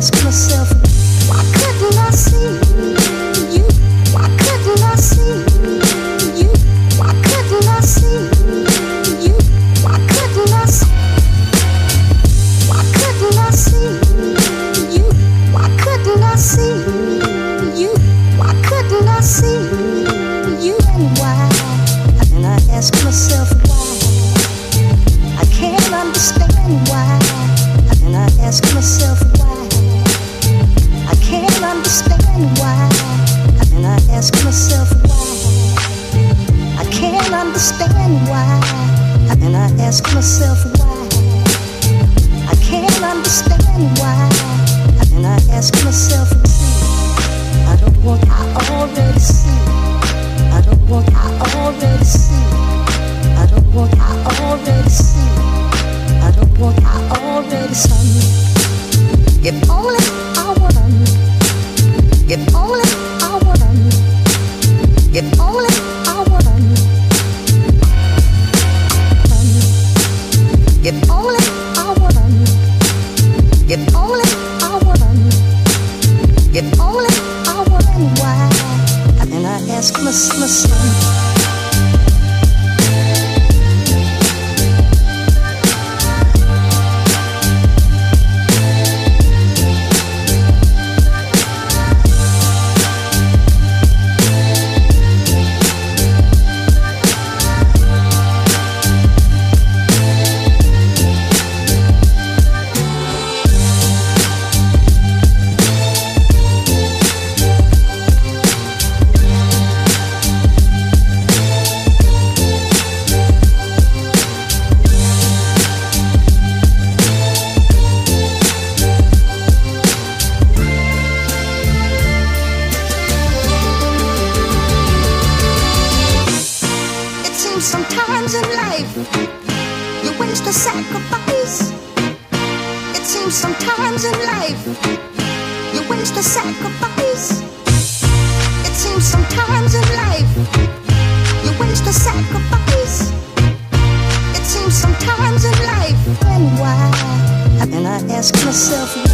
ask myself, why couldn't I see you? Why couldn't I see you? Why couldn't I see you? Why couldn't I see? Why couldn't I see you? Why couldn't I see you? Why couldn't I see you? And why? And I ask myself why. I can't understand why. And I ask myself why. I can't understand why. And I ask myself why. I can't understand why. And I ask myself why. I can't understand why. And I ask myself, I don't want, I already see. I don't want, I already see. I don't want, I already see. I don't want, I already see. If only I would if only I would if only I would if only I would if only I would if only I would and why? And I ask my son. Sometimes in life you waste a sacrifice. It seems sometimes in life you waste a sacrifice. It seems sometimes in life you waste a sacrifice. It seems sometimes in life, and why? And I ask myself why.